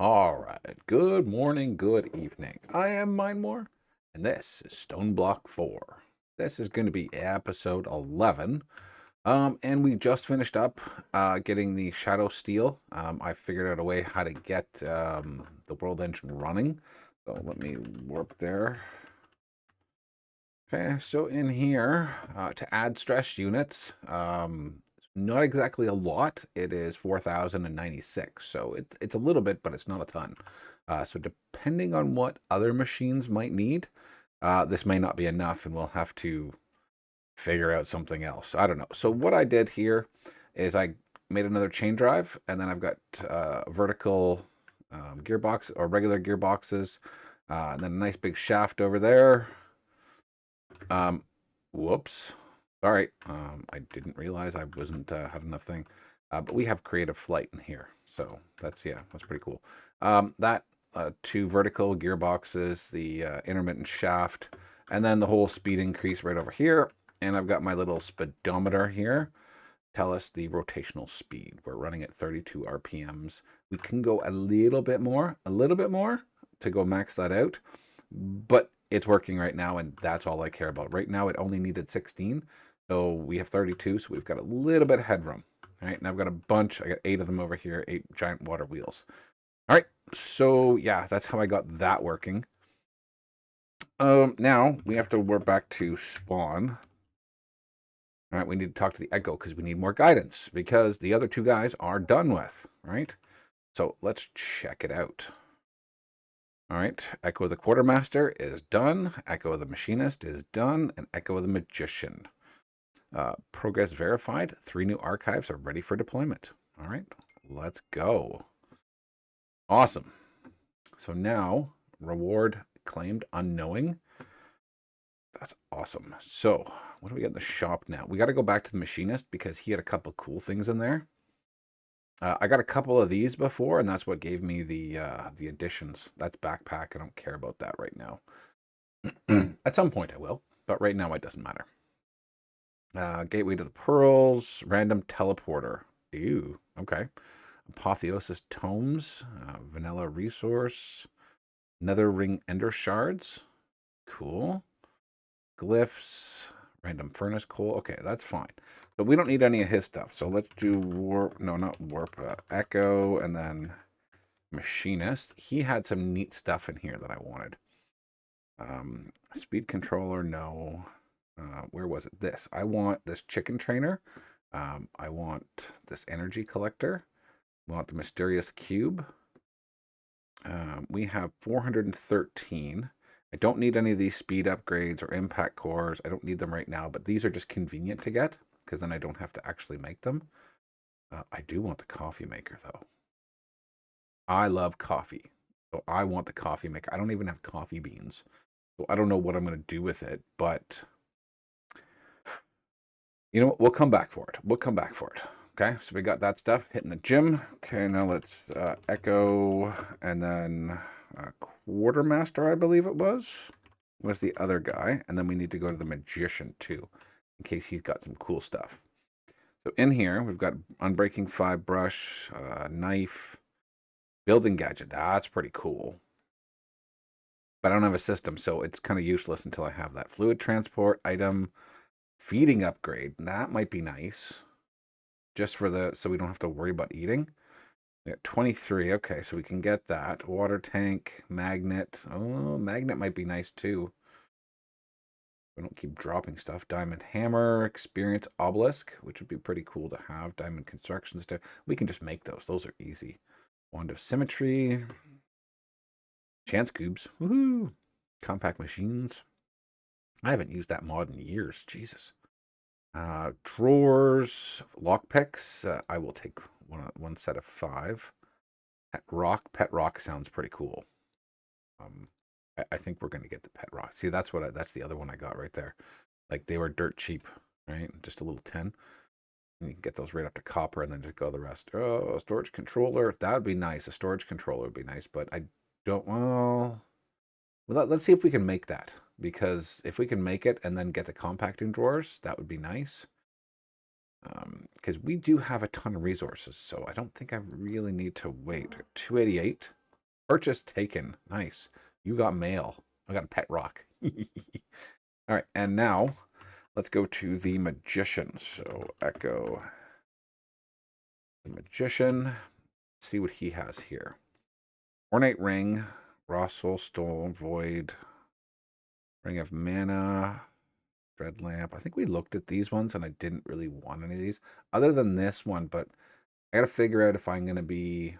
All right. Good morning, good evening. I am Minemore, and this is StoneBlock 4. This is going to be episode 11. And we just finished up getting the Shadow Steel. I figured out a way how to get the world engine running. So let me warp there. Okay, so in here, to add stress units, not exactly a lot. It is 4,096, so it's a little bit, but it's not a ton. So depending on what other machines might need, this may not be enough, and we'll have to figure out something else. I don't know. So what I did here is I made another chain drive, and then I've got vertical gearbox or regular gearboxes, and then a nice big shaft over there. Um, Whoops. All right. I didn't realize I wasn't had enough thing. But we have creative flight in here, so that's that's pretty cool. That two vertical gearboxes, the intermittent shaft, and then the whole speed increase right over here. And I've got my little speedometer here. Tell us the rotational speed. We're running at 32 RPMs. We can go a little bit more to go max that out, but it's working right now, and that's all I care about. Right now, it only needed 16, so we have 32, so we've got a little bit of headroom. All right, and I've got a bunch. I got 8 of them over here, 8 giant water wheels. All right, so yeah, that's how I got that working. Now we have to warp back to spawn. All right, we need to talk to the Echo because we need more guidance because the other two guys are done with, right? So let's check it out. All right, Echo of the Quartermaster is done. Echo of the Machinist is done. And Echo of the Magician. Progress verified. 3 new archives are ready for deployment. All right, let's go. Awesome. So now, reward claimed unknowing. That's awesome. So what do we got in the shop now? We got to go back to the Machinist because he had a couple cool things in there. I got a couple of these before, and that's what gave me the additions. That's backpack. I don't care about that right now. At some point I will, but right now it doesn't matter. Gateway to the Pearls, random teleporter. Ew, okay. Apotheosis Tomes, vanilla resource, nether ring ender shards. Cool. Glyphs, random furnace coal. Okay, that's fine. But we don't need any of his stuff. So let's do warp. No, not warp. Echo and then Machinist. He had some neat stuff in here that I wanted. Speed controller, no. Where was it? This. I want this chicken trainer. I want this energy collector. We want the mysterious cube. We have 413. I don't need any of these speed upgrades or impact cores. I don't need them right now, but these are just convenient to get because then I don't have to actually make them. I do want the coffee maker though. I love coffee. So I want the coffee maker. I don't even have coffee beans. So I don't know what I'm going to do with it, but you know what? We'll come back for it. We'll come back for it. Okay, so we got that stuff hitting the gym. Okay, now let's Echo and then Quartermaster, I believe it was the other guy. And then we need to go to the Magician too, in case he's got some cool stuff. So in here, we've got Unbreaking 5 brush, knife, building gadget. That's pretty cool. But I don't have a system, so it's kind of useless until I have that. Fluid transport item, feeding upgrade. That might be nice. Just for so we don't have to worry about eating. We got 23. Okay, so we can get that. Water tank, magnet. Oh, magnet might be nice too. We don't keep dropping stuff. Diamond hammer, experience obelisk, which would be pretty cool to have. Diamond construction stuff. We can just make those. Those are easy. Wand of symmetry. Chance cubes. Woohoo! Compact machines. I haven't used that mod in years. Jesus. Drawers, lockpicks. I will take one set of 5. Pet rock sounds pretty cool. I think we're gonna get the pet rock. See, that's the other one I got right there. Like they were dirt cheap, right? Just a little 10. And you can get those right up to copper and then just go the rest. Oh, a storage controller. That would be nice. A storage controller would be nice, but I don't well let's see if we can make that. Because if we can make it and then get the compacting drawers, that would be nice. Because we do have a ton of resources, so I don't think I really need to wait. 288. Purchase taken. Nice. You got mail. I got a pet rock. All right, and now let's go to the magician. So echo the magician. See what he has here. Ornate ring, raw soul stone, void, ring of mana, dread lamp. I think we looked at these ones and I didn't really want any of these other than this one, but I got to figure out if I'm going to be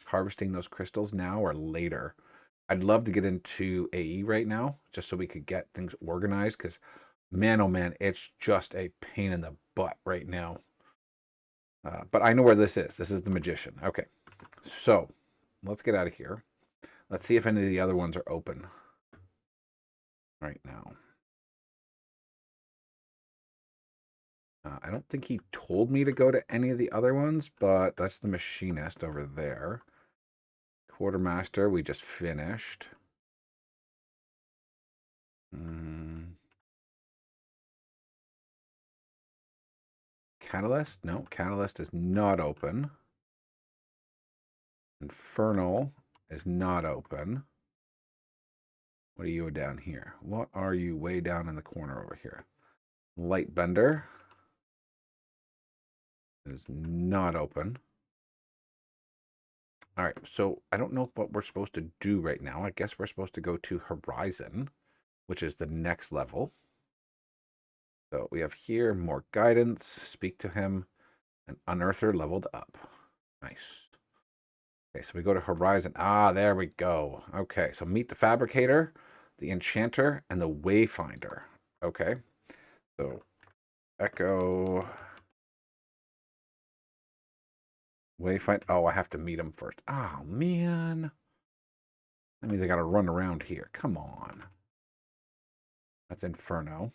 harvesting those crystals now or later. I'd love to get into AE right now just so we could get things organized because, man, oh man, it's just a pain in the butt right now. But I know where this is. This is the magician. Okay, so let's get out of here. Let's see if any of the other ones are open right now. I don't think he told me to go to any of the other ones, but that's the machinist over there. Quartermaster, we just finished. Catalyst? No, Catalyst is not open. Infernal is not open. What are you down here? What are you way down in the corner over here? Lightbender is not open. All right, so I don't know what we're supposed to do right now. I guess we're supposed to go to Horizon, which is the next level. So we have here more guidance, speak to him, and Unearther leveled up. Nice. Okay, so we go to Horizon. Ah, there we go. Okay, so meet the Fabricator, the Enchanter, and the Wayfinder. Okay, so Echo Wayfind. Oh, I have to meet him first. Oh, man. That means I got to run around here. Come on. That's Inferno.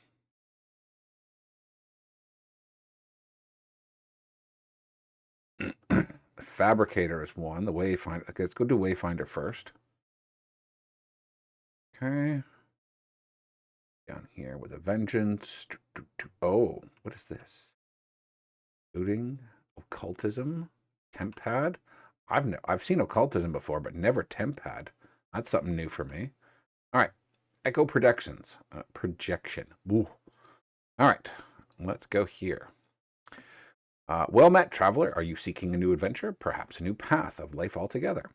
The Fabricator is one. The Wayfinder. Okay, let's go do Wayfinder first. Okay. Down here with a vengeance. Oh, what is this? Looting, occultism, Tempad. I've seen occultism before, but never Tempad. That's something new for me. All right, Echo Projections. Projection. Ooh. All right, let's go here. Well met, traveler. Are you seeking a new adventure? Perhaps a new path of life altogether?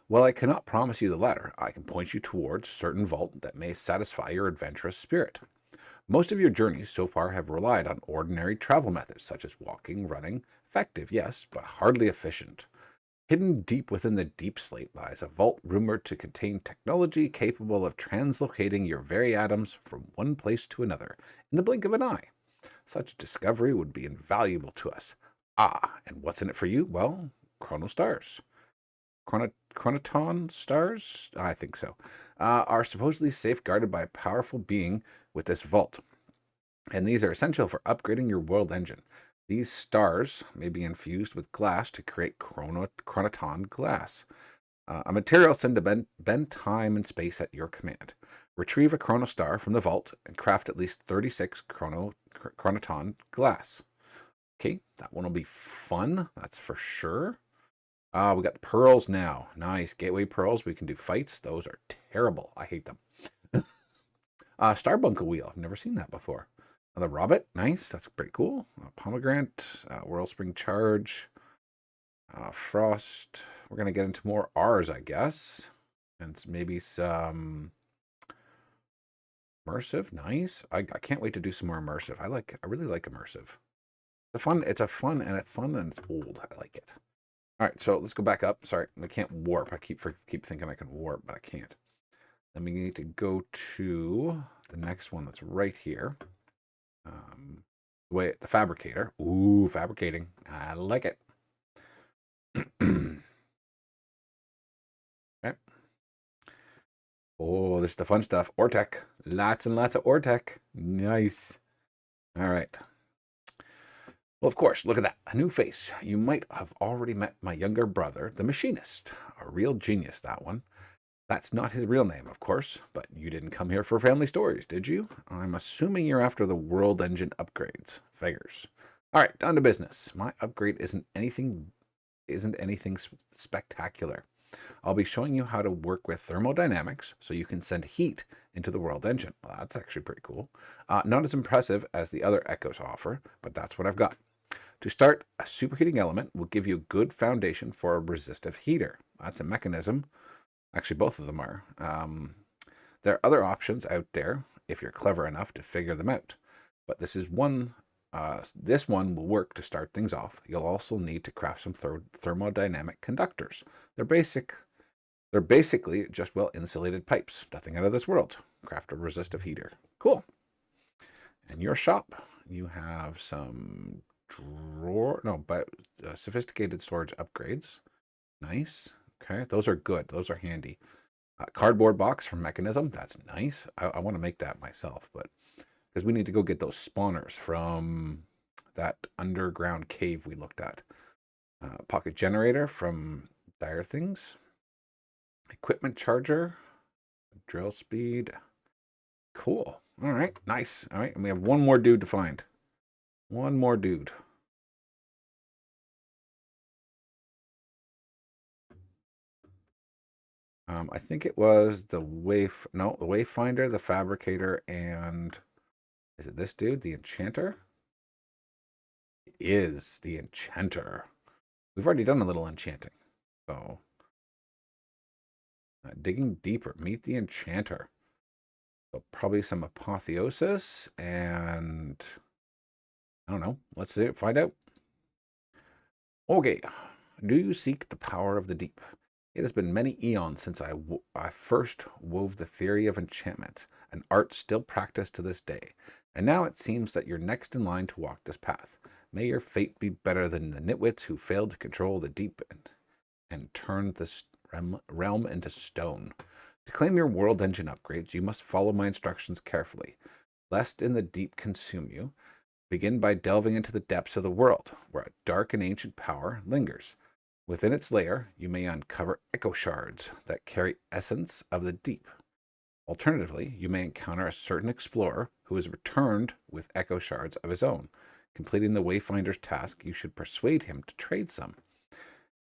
While I cannot promise you the latter, I can point you towards a certain vault that may satisfy your adventurous spirit. Most of your journeys so far have relied on ordinary travel methods, such as walking, running. Effective, yes, but hardly efficient. Hidden deep within the deep slate lies a vault rumored to contain technology capable of translocating your very atoms from one place to another in the blink of an eye. Such discovery would be invaluable to us. Ah, and what's in it for you? Well, chronostars. Chronoton stars? I think so. Are supposedly safeguarded by a powerful being with this vault. And these are essential for upgrading your world engine. These stars may be infused with glass to create chronoton glass. A material sent to bend time and space at your command. Retrieve a chronostar from the vault and craft at least 36 chronoton glass. Okay, that one will be fun, that's for sure. We got the pearls now. Nice. Gateway pearls. We can do fights. Those are terrible. I hate them. Starbuncle wheel. I've never seen that before. The Robert. Nice. That's pretty cool. Pomegranate. Whirlspring charge. Frost. We're going to get into more R's, I guess. And maybe some immersive. Nice. I can't wait to do some more immersive. I really like immersive. It's fun and it's old. I like it. All right, so let's go back up. Sorry, I can't warp. I keep thinking I can warp, but I can't. Then we need to go to the next one that's right here. The Fabricator. Ooh, fabricating. I like it. Okay. Oh, this is the fun stuff. Ortec. Lots and lots of Ortec. Nice. All right. Well, of course, look at that. A new face. You might have already met my younger brother, the machinist. A real genius, that one. That's not his real name, of course, but you didn't come here for family stories, did you? I'm assuming you're after the world engine upgrades. Figures. All right, down to business. My upgrade isn't anything spectacular. I'll be showing you how to work with thermodynamics so you can send heat into the world engine. Well, that's actually pretty cool. Not as impressive as the other Echoes offer, but that's what I've got. To start, a superheating element will give you a good foundation for a resistive heater. That's a mechanism. Actually, both of them are. There are other options out there if you're clever enough to figure them out. But this is one. This one will work to start things off. You'll also need to craft some thermodynamic conductors. They're basically just well insulated pipes. Nothing out of this world. Craft a resistive heater. Cool. And your shop, you have some sophisticated storage upgrades. Nice. Okay, those are good. Those are handy. Cardboard box from Mechanism. That's nice. I want to make that myself, but because we need to go get those spawners from that underground cave we looked at. Pocket generator from Dire Things. Equipment charger. Drill speed. Cool. All right, nice. All right, and we have one more dude to find. One more dude. I think it was the Wayfinder, the Fabricator, and is it this dude, the Enchanter? It is the Enchanter. We've already done a little enchanting, so digging deeper. Meet the Enchanter. So probably some apotheosis, and I don't know. Let's see it. Find out. Okay. Do you seek the power of the deep? It has been many eons since I first wove the theory of enchantment, an art still practiced to this day. And now it seems that you're next in line to walk this path. May your fate be better than the nitwits who failed to control the deep and turned this realm into stone. To claim your world engine upgrades, you must follow my instructions carefully. Lest in the deep consume you, begin by delving into the depths of the world, where a dark and ancient power lingers. Within its lair, you may uncover echo shards that carry essence of the deep. Alternatively, you may encounter a certain explorer who has returned with echo shards of his own. Completing the Wayfinder's task, you should persuade him to trade some.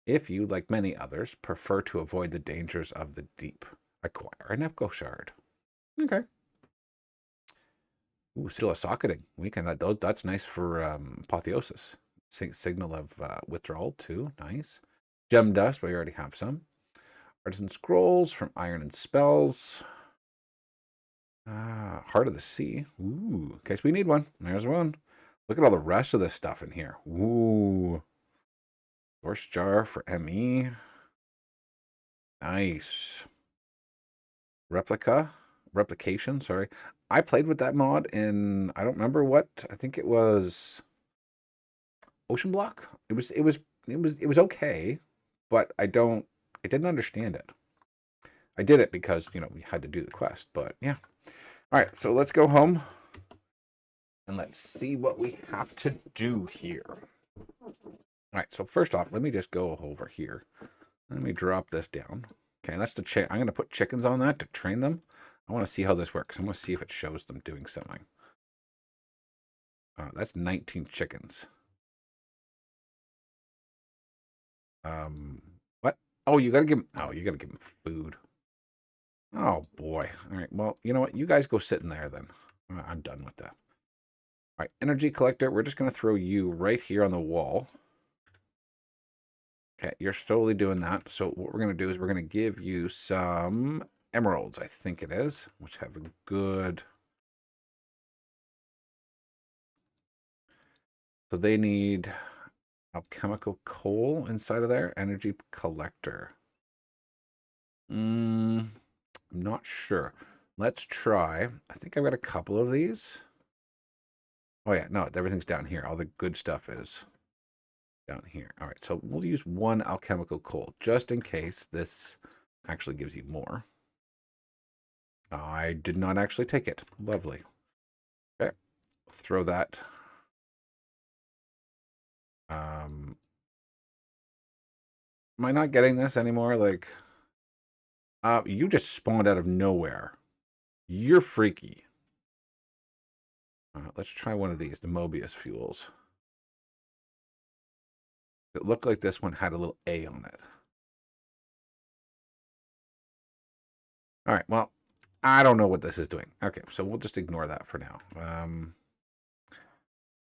If you, like many others, prefer to avoid the dangers of the deep, acquire an echo shard. Okay. Ooh, still a socketing. That's nice for apotheosis. Signal of withdrawal too. Nice. Gem dust. We already have some. Artisan scrolls from iron and spells. Heart of the sea. Ooh. In case we need one. There's one. Look at all the rest of this stuff in here. Ooh. Source jar for ME. Nice. Replication. Sorry. I played with that mod in I don't remember what. I think it was StoneBlock. It was okay, but I didn't understand it. I did it because, we had to do the quest, but yeah. All right, so let's go home and let's see what we have to do here. All right, so first off, let me just go over here. Let me drop this down. Okay, that's the I'm going to put chickens on that to train them. I want to see how this works. I want to see if it shows them doing something. That's 19 chickens. What? Oh, you gotta give them food. Oh boy. All right. Well, you know what? You guys go sit in there then. I'm done with that. All right, energy collector. We're just gonna throw you right here on the wall. Okay, you're slowly doing that. So what we're gonna do is we're gonna give you some emeralds, I think it is, which have a good. So they need alchemical coal inside of there. Energy collector. I'm not sure. Let's try. I think I've got a couple of these. Oh yeah, no, everything's down here. All the good stuff is down here. All right, so we'll use one alchemical coal just in case this actually gives you more. I did not actually take it. Lovely. Okay, throw that. Am I not getting this anymore? Like, you just spawned out of nowhere. You're freaky. Let's try one of these, the Mobius fuels. It looked like this one had a little A on it. All right, well, I don't know what this is doing. Okay, so we'll just ignore that for now.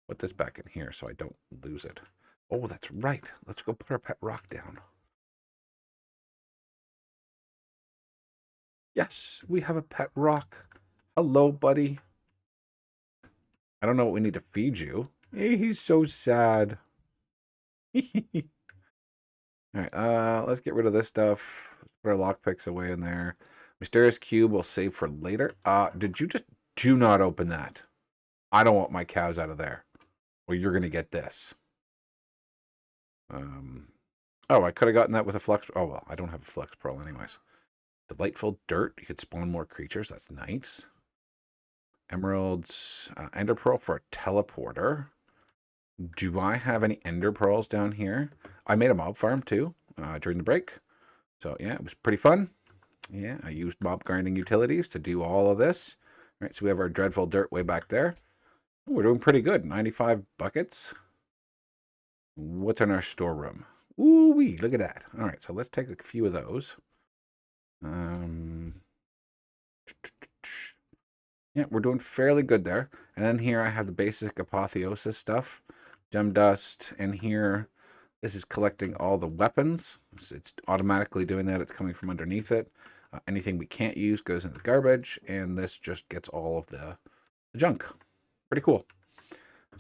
Put this back in here so I don't lose it. Oh, that's right. Let's go put our pet rock down. Yes, we have a pet rock. Hello, buddy. I don't know what we need to feed you. He's so sad. All right, let's get rid of this stuff. Let's put our lockpicks away in there. Mysterious cube we'll save for later. Did you just do not open that? I don't want my cows out of there. Well, you're gonna get this. Oh, I could have gotten that with a flux. Oh well, I don't have a flux pearl anyways. Delightful dirt. You could spawn more creatures. That's nice. Emeralds, ender pearl for a teleporter. Do I have any ender pearls down here? I made a mob farm too during the break. So yeah, it was pretty fun. Yeah, I used mob grinding utilities to do all of this. All right, so we have our dreadful dirt way back there. We're doing pretty good. 95 buckets. What's in our storeroom? Ooh wee, look at that. All right, so let's take a few of those. Yeah, we're doing fairly good there. And then here I have the basic apotheosis stuff. Gem dust. And here, this is collecting all the weapons. It's automatically doing that. It's coming from underneath it. Anything we can't use goes in the garbage. And this just gets all of the junk. Pretty cool.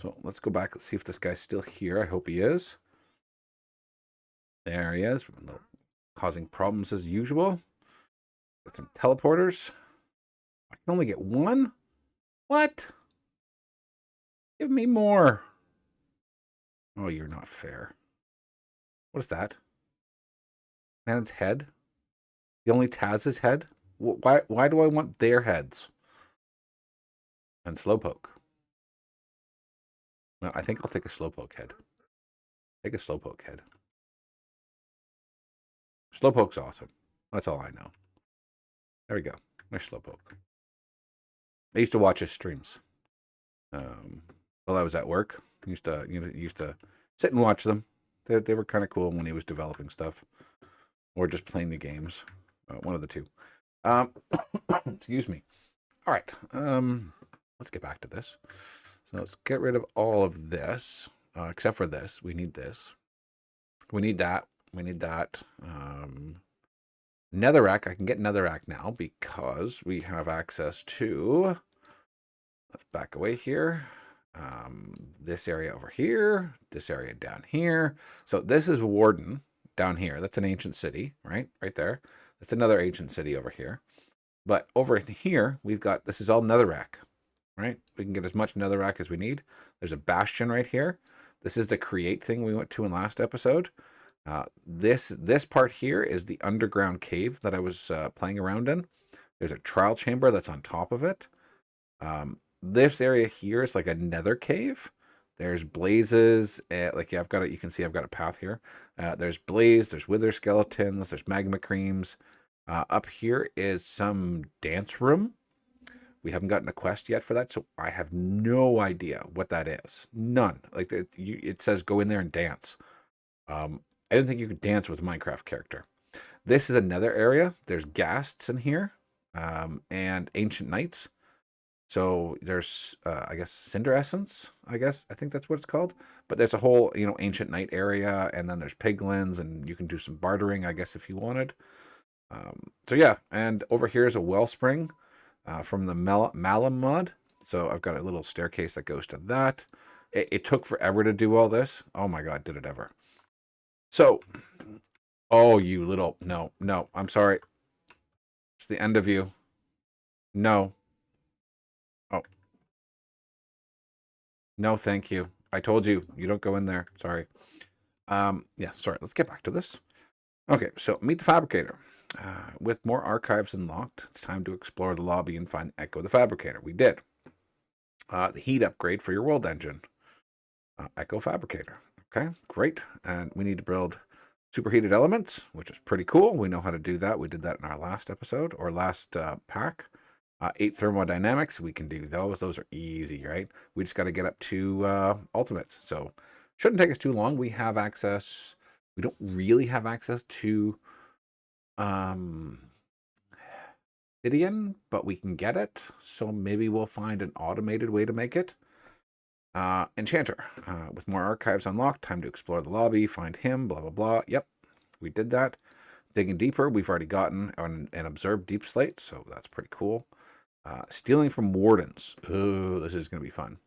So let's go back. Let's see if this guy's still here. I hope he is. There he is. Causing problems as usual. Got some teleporters. I can only get one? What? Give me more. Oh, you're not fair. What is that? Man's head? The only Taz's head? Why do I want their heads? And Slowpoke. Well, I think I'll take a Slowpoke head. Take a Slowpoke head. Slowpoke's awesome. That's all I know. There we go. There's Slowpoke. I used to watch his streams. While I was at work. I used to sit and watch them. They were kind of cool when he was developing stuff. Or just playing the games. One of the two. Excuse me. All right. Let's get back to this. So let's get rid of all of this, except for this. We need this. We need that. We need that. Netherrack. I can get Netherrack now because we have access to. Let's back away here. This area over here. This area down here. So this is Warden down here. That's an ancient city, right? Right there. That's another ancient city over here. But over here, we've got, this is all Netherrack, right? We can get as much Netherrack as we need. There's a bastion right here. This is the create thing we went to in last episode. This part here is the underground cave that I was playing around in. There's a trial chamber that's on top of it. This area here is like a nether cave. There's blazes. Like yeah, you can see I've got a path here. There's blaze. There's wither skeletons. There's magma creams. Up here is some dance room. We haven't gotten a quest yet for that, so I have no idea what that is. None. Like it says go in there and dance. I didn't think you could dance with a Minecraft character. This is another area. There's ghasts in here, and ancient knights. So there's, I guess, Cinder Essence, I think that's what it's called. But there's a whole, ancient knight area, and then there's piglins, and you can do some bartering, I guess, if you wanted. So yeah, and over here is a wellspring from the Malum mod. So I've got a little staircase that goes to that. It took forever to do all this. Oh my God, did it ever. So, oh, you little, no, I'm sorry. It's the end of you. No. Oh. No, thank you. I told you, you don't go in there. Sorry. Yeah, sorry. Let's get back to this. Okay, so meet the Fabricator. With more archives unlocked, it's time to explore the lobby and find Echo the Fabricator. We did. The heat upgrade for your world engine. Echo Fabricator. Okay, great. And we need to build superheated elements, which is pretty cool. We know how to do that. We did that in our last episode, or last pack. 8 thermodynamics, we can do those. Those are easy, right? We just got to get up to ultimates. So shouldn't take us too long. We have access. We don't really have access to obsidian, but we can get it. So maybe we'll find an automated way to make it. Enchanter. With more archives unlocked, time to explore the lobby, find him, blah, blah, blah. Yep, we did that. Digging deeper, we've already gotten an observed deep slate, so that's pretty cool. Stealing from wardens. Oh, this is going to be fun.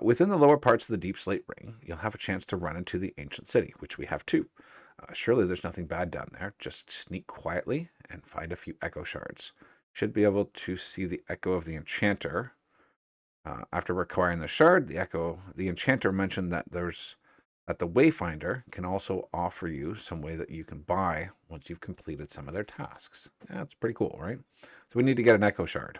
Within the lower parts of the deep slate ring, you'll have a chance to run into the ancient city, which we have too. Surely there's nothing bad down there. Just sneak quietly and find a few echo shards. Should be able to see the echo of the enchanter. After acquiring the shard, the enchanter mentioned that the Wayfinder can also offer you some way that you can buy once you've completed some of their tasks. Yeah, that's pretty cool, right? So we need to get an echo shard.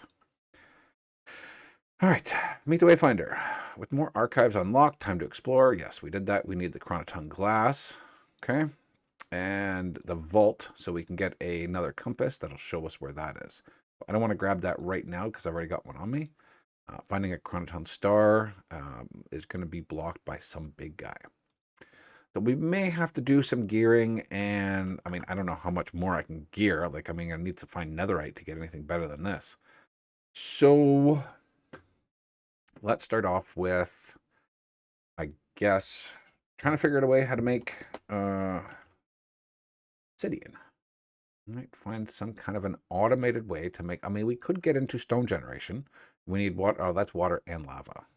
All right, meet the Wayfinder. With more archives unlocked, time to explore. Yes, we did that. We need the chronoton glass. Okay. And the vault, so we can get another compass that'll show us where that is. I don't want to grab that right now because I've already got one on me. Finding a chronoton star is going to be blocked by some big guy. So we may have to do some gearing, and I mean, I don't know how much more I can gear. Like, I mean, I need to find netherite to get anything better than this. So let's start off with, I guess, trying to figure out a way how to make obsidian. Right, find some kind of an automated way to make. I mean, we could get into stone generation. We need water. Oh, that's water and lava.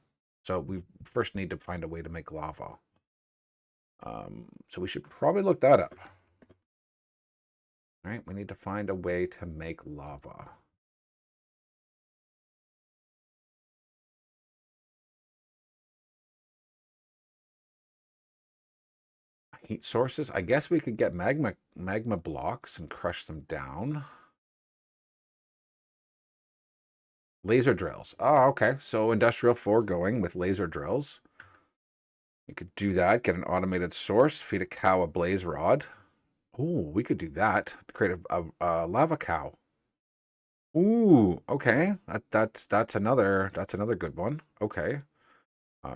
So we first need to find a way to make lava. So we should probably look that up. Right, we need to find a way to make lava. Heat sources. I guess we could get magma blocks and crush them down. Laser drills. Oh, okay. So industrial 4 going with laser drills. We could do that. Get an automated source. Feed a cow a blaze rod. Oh, we could do that. Create a lava cow. Ooh, okay. That's another good one. Okay.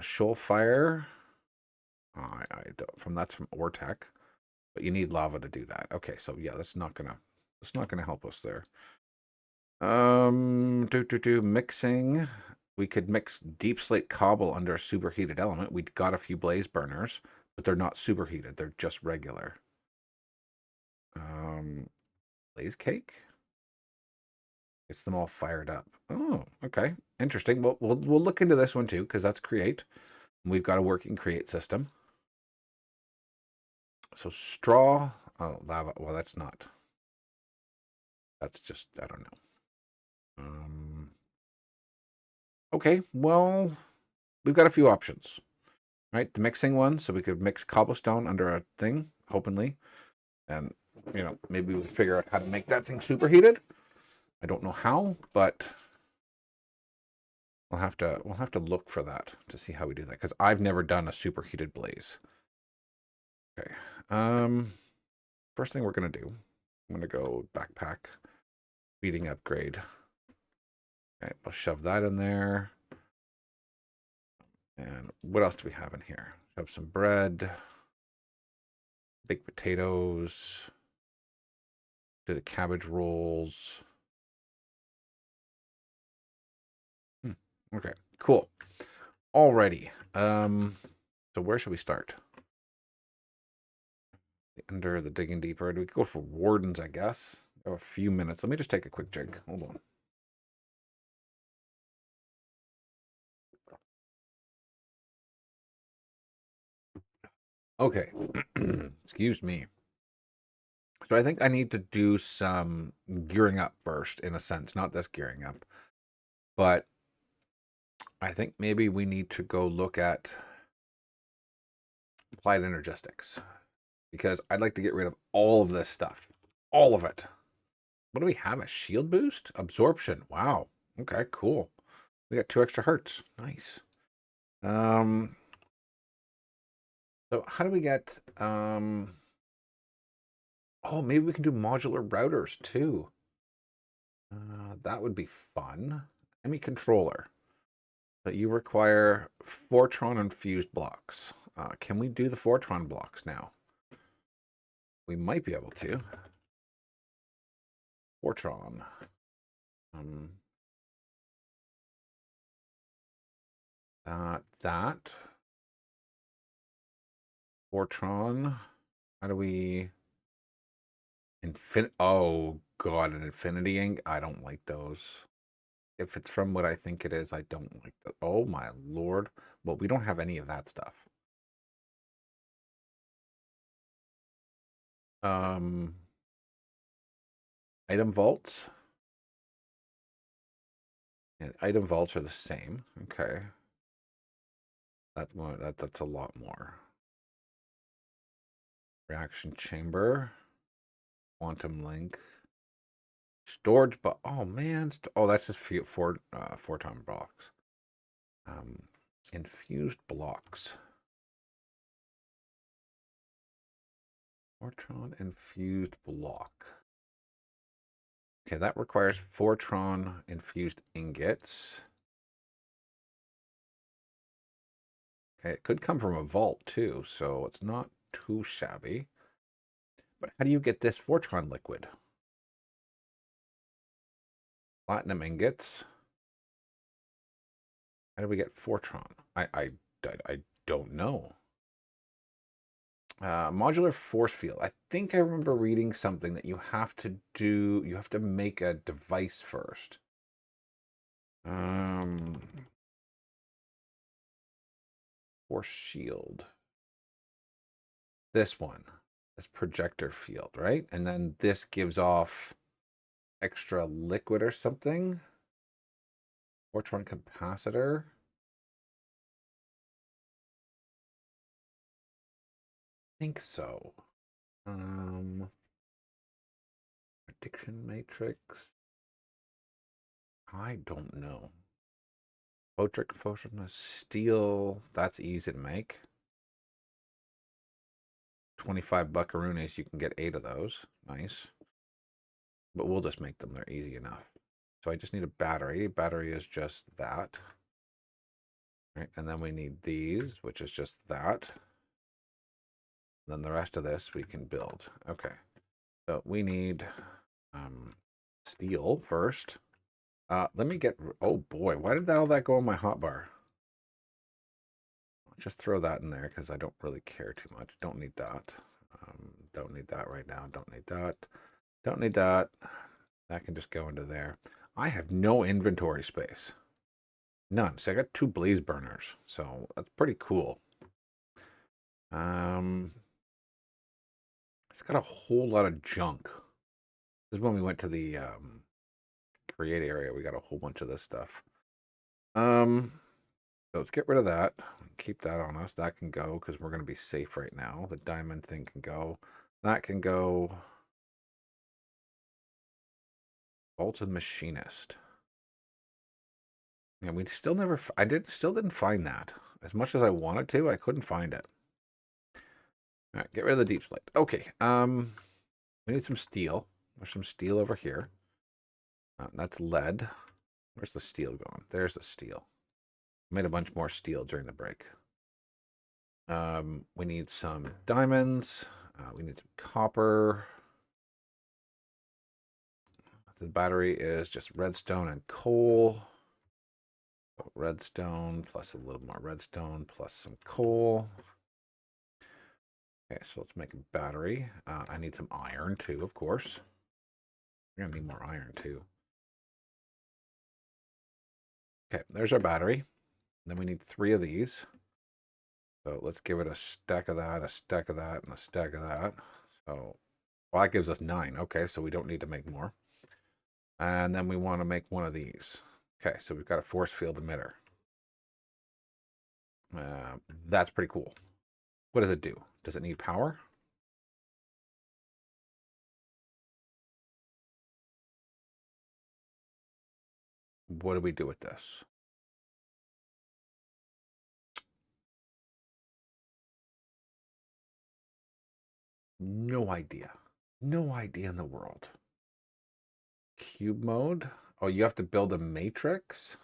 Shoal fire. I don't, that's from Ortec, but you need lava to do that. Okay, so yeah, that's not gonna help us there. Mixing. We could mix deep slate cobble under a superheated element. We got a few blaze burners, but they're not superheated. They're just regular. Blaze cake. Gets them all fired up. Oh, okay, interesting. Well, we'll look into this one too because that's create. We've got a working create system. So straw, lava. Well, that's not. That's just, I don't know. Okay, well, we've got a few options, right? The mixing one, so we could mix cobblestone under a thing, hopefully, and maybe we figure out how to make that thing superheated. I don't know how, but we'll have to look for that to see how we do that because I've never done a superheated blaze. Okay. First thing we're gonna do, I'm gonna go backpack, feeding upgrade. Okay, we'll shove that in there. And what else do we have in here? Have some bread, baked potatoes, do the cabbage rolls. Okay, cool. Alrighty. So where should we start? Under the digging deeper. Do we go for wardens, I guess? Oh, a few minutes. Let me just take a quick drink. Hold on. Okay. Excuse me. So I think I need to do some gearing up first, in a sense. Not this gearing up, but I think maybe we need to go look at applied energistics because I'd like to get rid of all of this stuff. All of it. What do we have? A shield boost? Absorption. Wow. Okay, cool. We got 2 extra hertz. Nice. So how do we get oh, maybe we can do modular routers too. That would be fun. Enemy controller. But you require Fortron infused blocks. Can we do the Fortron blocks now? We might be able to. Fortron. That. Fortron. How do we... Oh, God, an Infinity Ink? I don't like those. If it's from what I think it is, I don't like that. Oh, my Lord. Well, we don't have any of that stuff. Item vaults. And item vaults are the same. Okay. That's a lot more. Reaction chamber. Quantum link. Storage, but oh man, oh that's just four-time blocks. Infused blocks. Fortron infused block. Okay, that requires Fortron infused ingots. Okay, it could come from a vault too, so it's not too shabby. But how do you get this Fortron liquid? Platinum ingots. How do we get Fortron? I don't know. Modular force field. I think I remember reading something that you have to make a device first. Force shield. This one. This projector field, right? And then this gives off extra liquid or something. Fortron capacitor. I think so. Prediction matrix. I don't know. Photon steel. That's easy to make. 25 buckaroonies. You can get 8 of those. Nice. But we'll just make them. They're easy enough. So I just need a battery. Battery is just that. Right, and then we need these, which is just that. Then the rest of this we can build. Okay. So we need steel first. Let me get... Oh boy, why did all that go on my hotbar? Just throw that in there because I don't really care too much. Don't need that. Don't need that right now. Don't need that. Don't need that. That can just go into there. I have no inventory space. None. So I got 2 blaze burners. So that's pretty cool. It's got a whole lot of junk. This is when we went to the create area. We got a whole bunch of this stuff. So let's get rid of that. Keep that on us. That can go because we're going to be safe right now. The diamond thing can go. That can go. Vaulted machinist. Yeah, we still never. Still didn't find that. As much as I wanted to, I couldn't find it. All right, get rid of the deep slate. Okay. We need some steel. There's some steel over here. That's lead. Where's the steel going? There's the steel. Made a bunch more steel during the break. We need some diamonds. We need some copper. The battery is just redstone and coal. So redstone plus a little more redstone plus some coal. Okay, so let's make a battery. I need some iron too, of course. We're gonna need more iron too. Okay, there's our battery. Then we need 3 of these. So let's give it a stack of that, a stack of that, and a stack of that. So, well, that gives us 9. Okay, so we don't need to make more. And then we want to make one of these. Okay, so we've got a force field emitter. That's pretty cool. What does it do? Does it need power? What do we do with this? No idea. No idea in the world. Cube mode? Oh, you have to build a matrix?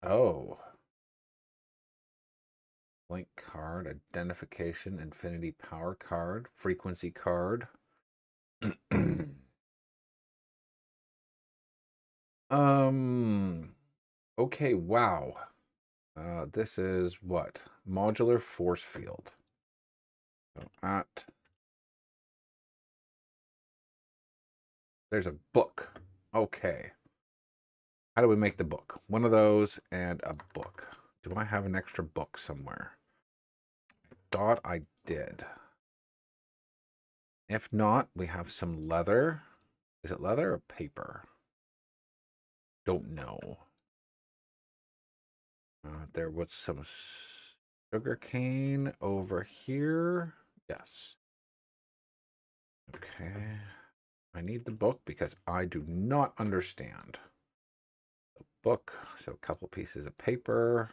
Oh. Link card, identification, infinity power card, frequency card. Okay, wow. This is what? Modular force field. So there's a book. Okay. How do we make the book? One of those and a book. Do I have an extra book somewhere? Thought I did. If not, we have some leather. Is it leather or paper? Don't know. There was some sugar cane over here. Yes. Okay. I need the book because I do not understand. The book, so a couple pieces of paper.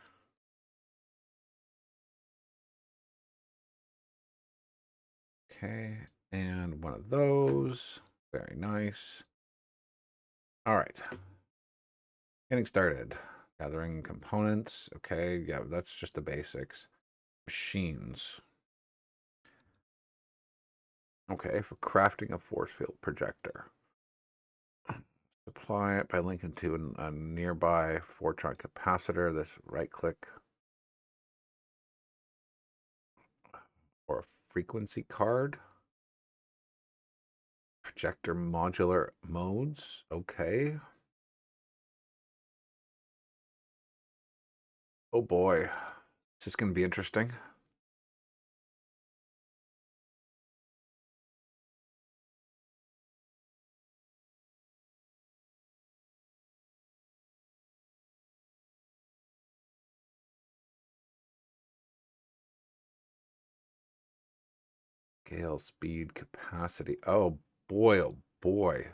Okay, and one of those. Very nice. All right. Getting started. Gathering components. Okay, yeah, that's just the basics. Machines. Okay, for crafting a force field projector. Supply it by linking to a nearby Fortron capacitor. This right click or a frequency card. Projector modular modes. Okay. Oh boy. This is going to be interesting. Scale, speed, capacity. Oh boy, oh boy.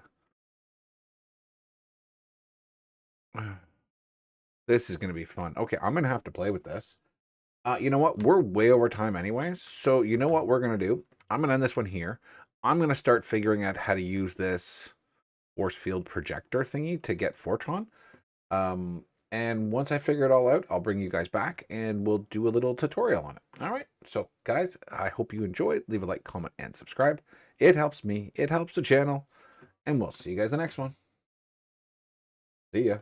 This is going to be fun. Okay, I'm going to have to play with this. You know what? We're way over time anyways. So you know what we're going to do? I'm going to end this one here. I'm going to start figuring out how to use this force field projector thingy to get Fortron. And once I figure it all out, I'll bring you guys back and we'll do a little tutorial on it. All right. So guys, I hope you enjoyed. Leave a like, comment, and subscribe. It helps me. It helps the channel. And we'll see you guys in the next one. See ya.